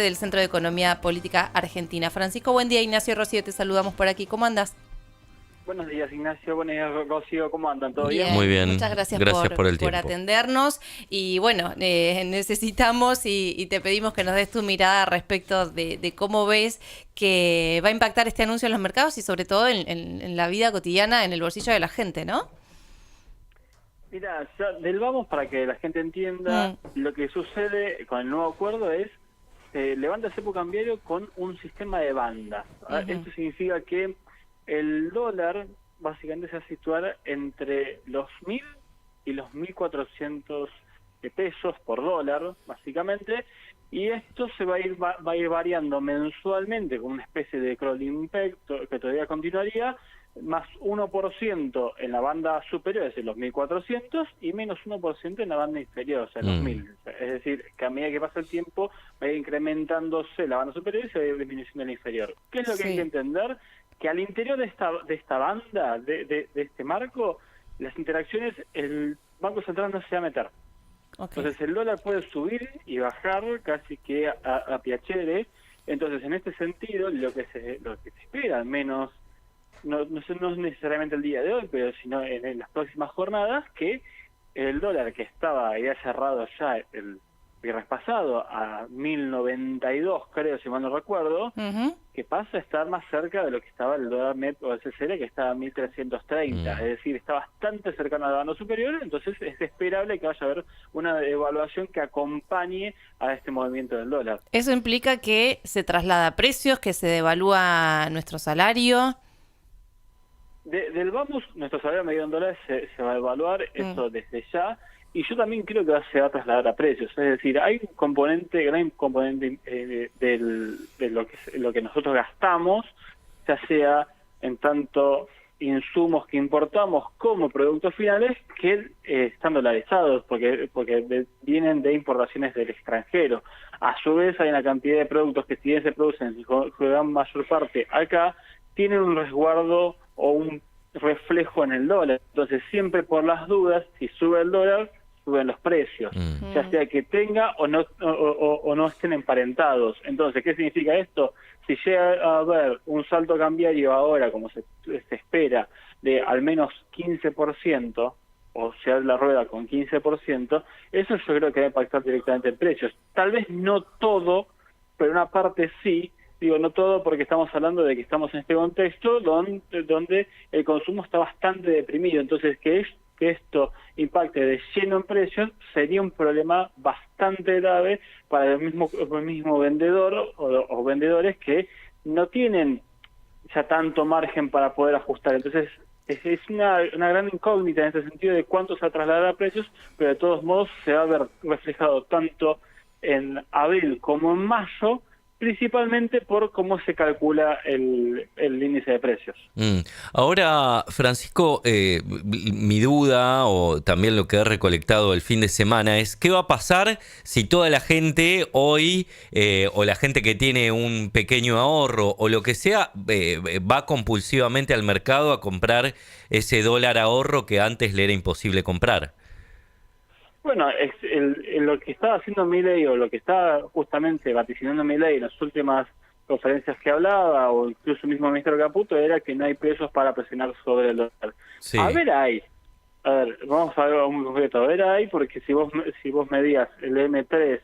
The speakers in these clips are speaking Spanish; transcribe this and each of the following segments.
del Centro de Economía Política Argentina. Francisco, buen día. Ignacio y Rocío, te saludamos por aquí. ¿Cómo andas? Buenos días, Ignacio. Buenos días, Rocío. ¿Cómo andan? ¿Todo bien? Bien, Muy bien, muchas gracias, por el por tiempo. atendernos. Y bueno, necesitamos y te pedimos que nos des tu mirada respecto de cómo ves que va a impactar este anuncio en los mercados y sobre todo en la vida cotidiana, en el bolsillo de la gente, ¿no? Mira, ya del vamos para que la gente entienda, lo que sucede con el nuevo acuerdo es levanta el cepo cambiario con un sistema de bandas. Esto significa que el dólar básicamente se va a situar entre los 1.000 y los 1.400 pesos por dólar, básicamente, y esto se va a ir variando mensualmente con una especie de crawling peg que todavía continuaría, más 1% en la banda superior, es decir, los 1.400, y menos 1% en la banda inferior, o sea, los 1.000. Es decir, que a medida que pasa el tiempo va a ir incrementándose la banda superior y se va a ir disminuyendo la inferior. ¿Qué es lo que hay que entender? Que al interior de esta banda, de este marco, las interacciones, el Banco Central no se va a meter. Okay. Entonces el dólar puede subir y bajar casi que a piacere. Entonces, en este sentido, lo que se espera, al menos, no es necesariamente el día de hoy, pero sino en las próximas jornadas, que el dólar que estaba ya cerrado ya el viernes pasado a 1.092, creo, si mal no recuerdo, que pasa a estar más cerca de lo que estaba el dólar MEP o el CCL, que estaba a 1.330, es decir, está bastante cercano al bando superior. Entonces es esperable que vaya a haber una evaluación que acompañe a este movimiento del dólar. ¿Eso implica que se traslada a precios, que se devalúa nuestro salario? Del vamos, nuestro salario medido en dólares se va a evaluar, eso desde ya, y yo también creo que se va a trasladar a precios. Es decir, hay un componente, gran componente de lo que nosotros gastamos, ya sea en tanto insumos que importamos como productos finales, que están dolarizados, porque vienen de importaciones del extranjero. A su vez hay una cantidad de productos que, si bien se producen con gran mayor parte acá, tienen un resguardo o un reflejo en el dólar. Entonces, siempre por las dudas, si sube el dólar, suben los precios, ya sea que tenga o no estén emparentados. Entonces, ¿qué significa esto? Si llega a haber un salto cambiario ahora, como se espera, de al menos 15%, o sea, la rueda con 15%, eso yo creo que va a impactar directamente en precios. Tal vez no todo, pero una parte sí. Digo, no todo, porque estamos hablando de que estamos en este contexto donde el consumo está bastante deprimido. Entonces, que esto impacte de lleno en precios sería un problema bastante grave para el mismo vendedor o vendedores que no tienen ya tanto margen para poder ajustar. Entonces, es una gran incógnita en este sentido de cuánto se va a trasladar a precios, pero de todos modos se va a ver reflejado tanto en abril como en mayo, principalmente por cómo se calcula el índice de precios. Ahora, Francisco, mi duda, o también lo que he recolectado el fin de semana, es qué va a pasar si toda la gente hoy, o la gente que tiene un pequeño ahorro o lo que sea, va compulsivamente al mercado a comprar ese dólar ahorro que antes le era imposible comprar. Bueno, lo que estaba haciendo Milei, o lo que está justamente vaticinando Milei en las últimas conferencias que hablaba, o incluso el mismo ministro Caputo, era que no hay pesos para presionar sobre el dólar. Sí. A ver, vamos a ver algo muy concreto. A ver, porque si vos medías el M3,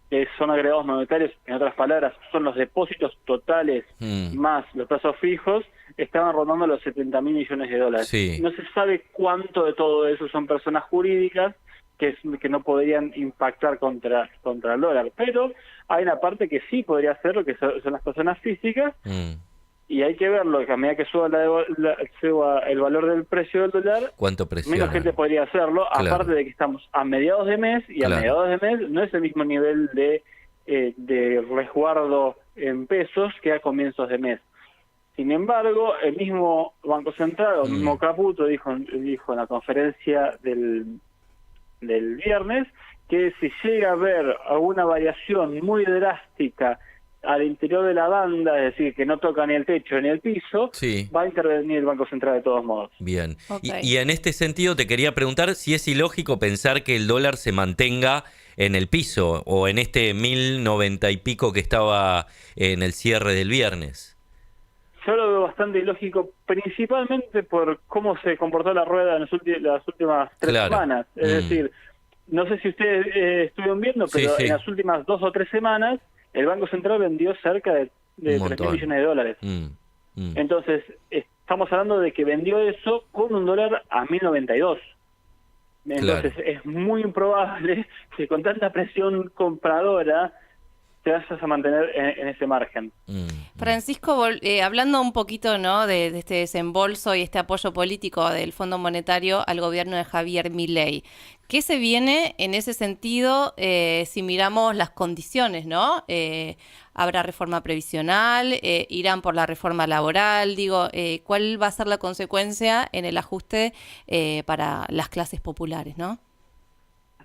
que son agregados monetarios, en otras palabras, son los depósitos totales más los plazos fijos, estaban rondando los 70.000 millones de dólares. Sí. No se sabe cuánto de todo eso son personas jurídicas que no podrían impactar contra el dólar, pero hay una parte que sí podría hacerlo, que son las personas físicas, y hay que verlo, que a medida que suba el valor del precio del dólar, ¿cuánto presiona? menos gente podría hacerlo, Claro. Aparte de que estamos a mediados de mes, y Claro. a mediados de mes no es el mismo nivel de resguardo en pesos que a comienzos de mes. Sin embargo, el mismo Banco Central, o el mismo Caputo, dijo en la conferencia del viernes, que si llega a haber alguna variación muy drástica al interior de la banda, es decir, que no toca ni el techo ni el piso, Sí. va a intervenir el Banco Central de todos modos. Bien. Okay. Y en este sentido te quería preguntar si es ilógico pensar que el dólar se mantenga en el piso o en este 1090 y pico que estaba en el cierre del viernes. Yo lo veo bastante ilógico, principalmente por cómo se comportó la rueda en las últimas 3 semanas. Es decir, no sé si ustedes estuvieron viendo, pero en las últimas 2 o 3 semanas el Banco Central vendió cerca de 3.000 millones de dólares. Entonces, estamos hablando de que vendió eso con un dólar a 1.092. Entonces, es muy improbable que con tanta presión compradora te vayas a mantener en ese margen. Francisco, hablando un poquito, ¿no?, de este desembolso y este apoyo político del Fondo Monetario al gobierno de Javier Milei, ¿qué se viene en ese sentido si miramos las condiciones, ¿no? ¿Habrá reforma previsional? ¿Irán por la reforma laboral? Digo, ¿cuál va a ser la consecuencia en el ajuste para las clases populares, ¿no?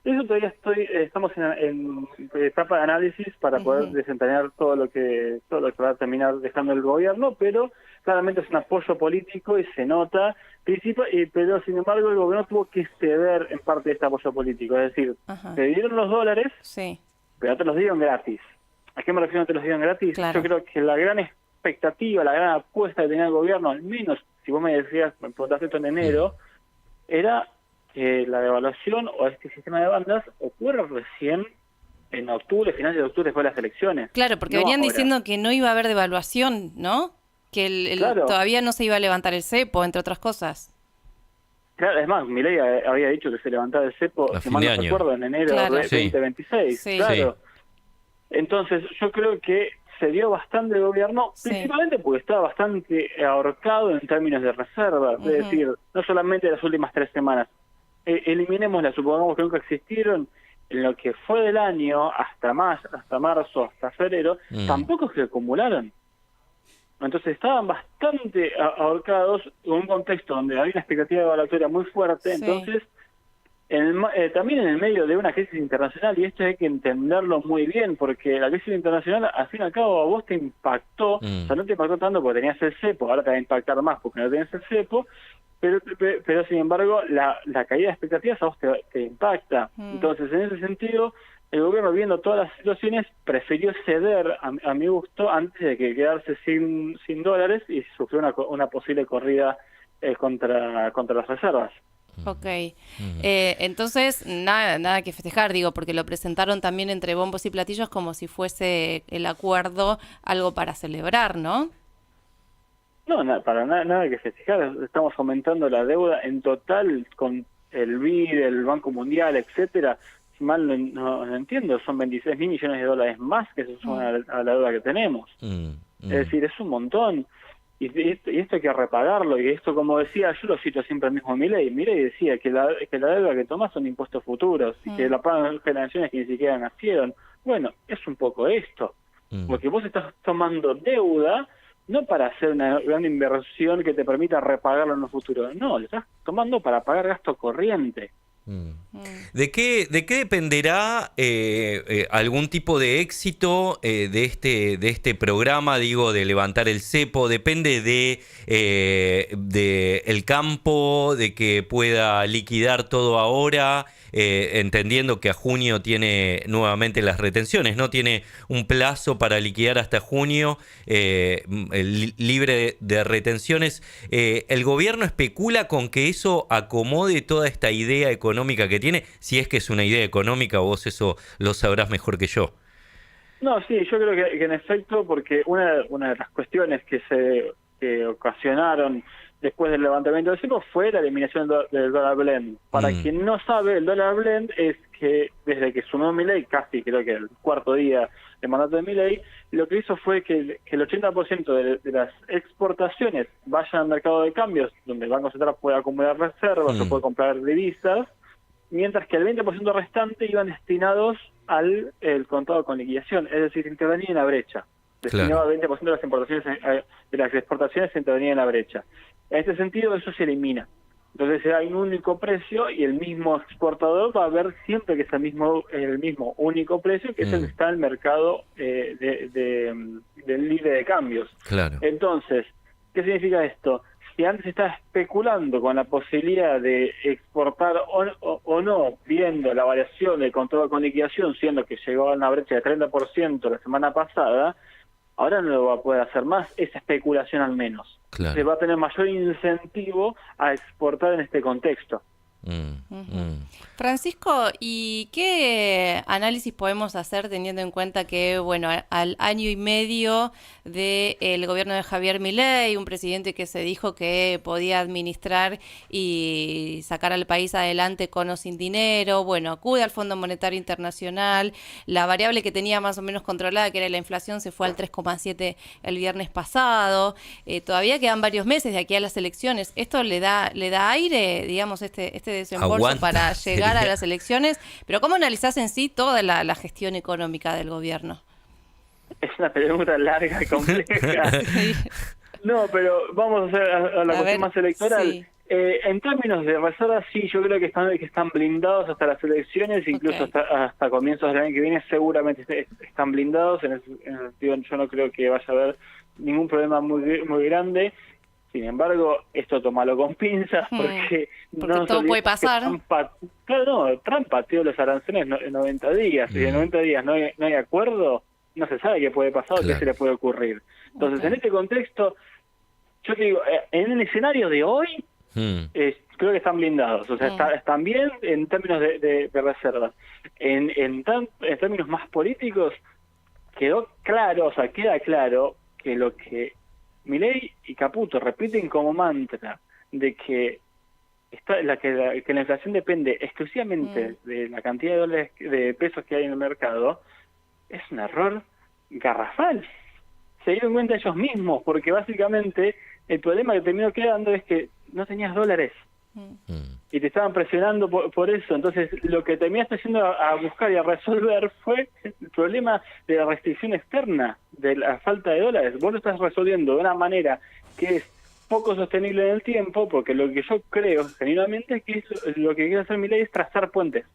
Eso todavía estamos en etapa de análisis para poder desentrañar todo lo que va a terminar dejando el gobierno, pero claramente es un apoyo político y se nota, pero sin embargo el gobierno tuvo que ceder en parte de este apoyo político, es decir, te dieron los dólares, pero no te los dieron gratis. ¿A qué me refiero no te los dieron gratis? Claro. Yo creo que la gran expectativa, la gran apuesta que tenía el gobierno, al menos si vos me preguntaste esto en enero, era que la devaluación o este sistema de bandas ocurre recién en octubre, finales de octubre, después de las elecciones. Claro, porque venían diciendo que no iba a haber devaluación, ¿no? Que todavía no se iba a levantar el cepo, entre otras cosas. Claro, es más, Milei había dicho que se levantaba el cepo, si mal no recuerdo, en enero de 2026. Claro. Entonces, yo creo que se dio bastante el gobierno, principalmente porque estaba bastante ahorcado en términos de reservas, es decir, no solamente las últimas 3 semanas. Eliminémoslas, supongamos que nunca existieron, en lo que fue del año hasta marzo, hasta febrero, tampoco se acumularon. Entonces estaban bastante ahorcados en un contexto donde había una expectativa de evaluatoria muy fuerte, entonces también en el medio de una crisis internacional, y esto hay que entenderlo muy bien, porque la crisis internacional, al fin y al cabo, a vos te impactó, o sea, no te impactó tanto porque tenías el cepo, ahora te va a impactar más porque no tenés el cepo, pero sin embargo, la caída de expectativas a vos te impacta. Entonces, en ese sentido, el gobierno, viendo todas las situaciones, prefirió ceder a mi gusto antes de que quedarse sin dólares y sufrió una posible corrida contra las reservas. Ok, entonces nada que festejar, digo, porque lo presentaron también entre bombos y platillos como si fuese el acuerdo algo para celebrar, ¿no? No, para nada que festejar. Estamos aumentando la deuda en total con el BID, el Banco Mundial, etcétera. Si mal no entiendo, son 26.000 millones de dólares más que se suman a la deuda que tenemos. Es decir, es un montón. Y esto hay que repagarlo. Y esto, como decía, yo lo cito siempre al mismo Milei. Milei decía que la deuda que tomás son impuestos futuros y que la pagan generaciones que ni siquiera nacieron. Bueno, es un poco esto. Porque vos estás tomando deuda no para hacer una gran inversión que te permita repagarlo en el futuro. No, lo estás tomando para pagar gasto corriente. ¿De qué dependerá algún tipo de éxito de este programa, digo, de levantar el cepo? ¿Depende de el campo, de que pueda liquidar todo ahora, entendiendo que a junio tiene nuevamente las retenciones, ¿no? Tiene un plazo para liquidar hasta junio, libre de retenciones. ¿El gobierno especula con que eso acomode toda esta idea económica que tiene? Si es que es una idea económica, vos eso lo sabrás mejor que yo. No, sí, yo creo que en efecto, porque una de las cuestiones que ocasionaron después del levantamiento del cepo fue la eliminación del dólar blend. Para quien no sabe, el dólar blend es que desde que asumió Milei, casi creo que el 4º día de mandato de Milei, lo que hizo fue que el 80% de las exportaciones vayan al mercado de cambios, donde el Banco Central puede acumular reservas o puede comprar divisas, mientras que el 20% restante iban destinados al contado con liquidación, es decir, intervenía en la brecha. Destinaba 20% de las importaciones, de las exportaciones se intervenía en la brecha. En este sentido, eso se elimina. Entonces hay un único precio y el mismo exportador va a ver siempre que es el mismo único precio, que es el que está en el mercado del libre de cambios. Claro. Entonces, ¿qué significa esto? si antes estaba especulando con la posibilidad de exportar o no, viendo la variación del control con liquidación, siendo que llegó a una brecha de 30% la semana pasada, ahora no lo va a poder hacer más, esa especulación al menos. Claro. Se va a tener mayor incentivo a exportar en este contexto. Francisco, ¿y qué análisis podemos hacer teniendo en cuenta que, bueno, al año y medio del gobierno de Javier Milei, un presidente que se dijo que podía administrar y sacar al país adelante con o sin dinero, bueno, acude al Fondo Monetario Internacional, la variable que tenía más o menos controlada, que era la inflación, se fue al 3,7 el viernes pasado, todavía quedan varios meses de aquí a las elecciones, ¿esto le da aire, digamos, este desembolso Aguanta, para llegar sería. a las elecciones? Pero ¿cómo analizás en sí toda la gestión económica del gobierno? Es una pregunta larga y compleja. Sí. No, pero vamos a hacer a la cuestión más electoral. Sí. En términos de reservas, sí, yo creo que están blindados hasta las elecciones, incluso hasta comienzos del año que viene seguramente están blindados. En ese sentido, yo no creo que vaya a haber ningún problema muy grande. Sin embargo, esto tómalo con pinzas porque no todo puede pasar. Trump pateó los aranceles en 90 días. Si en 90 días no hay acuerdo, no se sabe qué puede pasar o qué se le puede ocurrir. Entonces, en este contexto, yo te digo, en el escenario de hoy, creo que están blindados. O sea, están bien en términos de reservas. En términos más políticos, queda claro que lo que Milei y Caputo repiten como mantra de que que la inflación depende exclusivamente de la cantidad de dólares, de pesos que hay en el mercado, es un error garrafal. Se dieron cuenta ellos mismos, porque básicamente el problema que terminó quedando es que no tenías dólares y te estaban presionando por eso. Entonces lo que terminaste yendo a buscar y a resolver fue el problema de la restricción externa, de la falta de dólares. Vos lo estás resolviendo de una manera que es poco sostenible en el tiempo, porque lo que yo creo genuinamente es que lo que quiere hacer Milei es trazar puentes.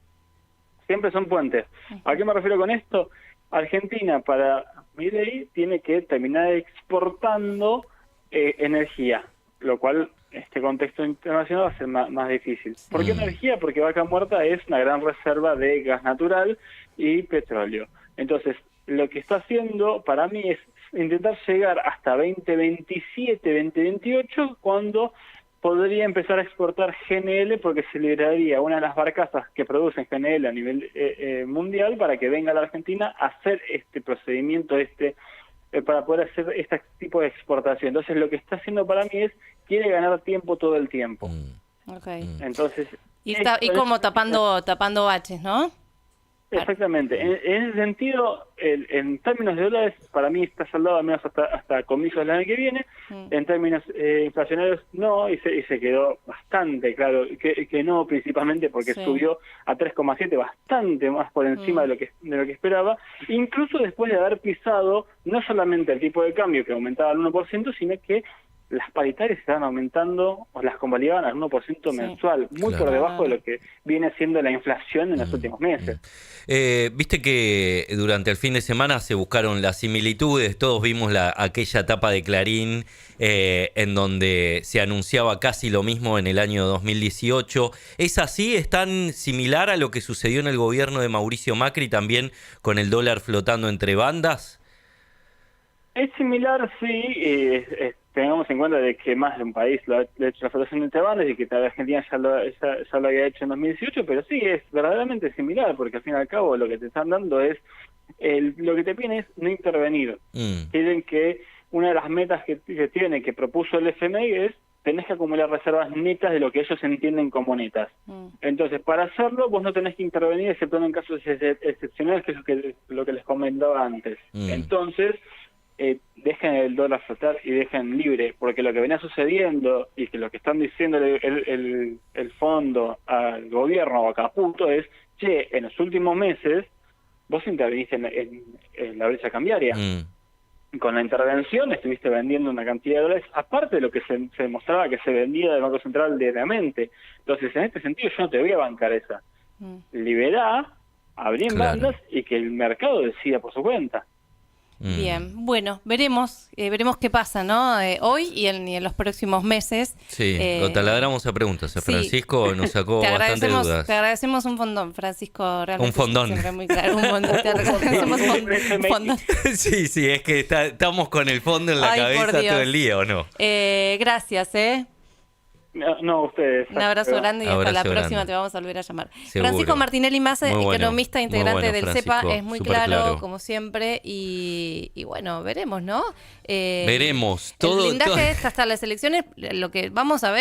Siempre son puentes. ¿A qué me refiero con esto? Argentina, para Milei, tiene que terminar exportando energía, lo cual este contexto internacional va a ser más difícil. ¿Por qué energía? Porque Vaca Muerta es una gran reserva de gas natural y petróleo. Entonces, lo que está haciendo para mí es intentar llegar hasta 2027, 2028, cuando podría empezar a exportar GNL, porque se liberaría una de las barcazas que producen GNL a nivel mundial para que venga a la Argentina a hacer este procedimiento, para poder hacer este tipo de exportación. Entonces lo que está haciendo para mí es, quiere ganar tiempo todo el tiempo. Entonces y como tapando baches, ¿no? Exactamente. En ese sentido, en términos de dólares, para mí está saldado al menos hasta comienzos del año que viene. En términos inflacionarios, no, y se quedó bastante claro que no, principalmente porque subió a 3,7, bastante más por encima de lo que esperaba, incluso después de haber pisado no solamente el tipo de cambio, que aumentaba al 1%, sino que las paritarias estaban aumentando, o las convalidaban al 1% mensual, muy por debajo de lo que viene siendo la inflación en los últimos meses. Viste que durante el fin de semana se buscaron las similitudes, todos vimos aquella etapa de Clarín en donde se anunciaba casi lo mismo en el año 2018. ¿Es así? ¿Es tan similar a lo que sucedió en el gobierno de Mauricio Macri también con el dólar flotando entre bandas? Es similar, sí. Tengamos en cuenta de que más de un país lo ha hecho la flotación entre bandas y que la Argentina ya lo había hecho en 2018, pero sí, es verdaderamente similar, porque al fin y al cabo lo que te están dando es, lo que te piden es no intervenir. Quieren que una de las metas que propuso el FMI es, tenés que acumular reservas netas de lo que ellos entienden como netas. Entonces, para hacerlo, vos no tenés que intervenir, excepto en casos excepcionales, que es lo que les comentaba antes. Entonces, dejen el dólar flotar y dejen libre, porque lo que venía sucediendo y que lo que están diciendo el fondo al gobierno o a Caputo es, che, en los últimos meses vos interveniste en la brecha cambiaria. Con la intervención estuviste vendiendo una cantidad de dólares, aparte de lo que se demostraba que se vendía del Banco Central diariamente. Entonces, en este sentido, yo no te voy a bancar esa. Liberá, abrí en bandas y que el mercado decida por su cuenta. Bien, bueno, veremos qué pasa, ¿no? Hoy y en los próximos meses. Sí, lo taladramos a preguntas. Sí. Francisco nos sacó bastante dudas. Te agradecemos un fondón, Francisco. Realmente Un fondón. Siempre muy claro, un fondón. Te agradecemos un fondón. Sí, es que estamos con el fondo en la Ay, cabeza por Dios. todo el día, ¿o no? Gracias, No, ustedes. Un abrazo grande y hasta Abrazo la próxima grande. te vamos a volver a llamar. Seguro. Francisco Martinelli Massa, Muy bueno, economista muy integrante bueno, del Francisco, CEPA, es muy súper claro, como siempre, y bueno, veremos, ¿no? Veremos. El blindaje hasta las elecciones, lo que vamos a ver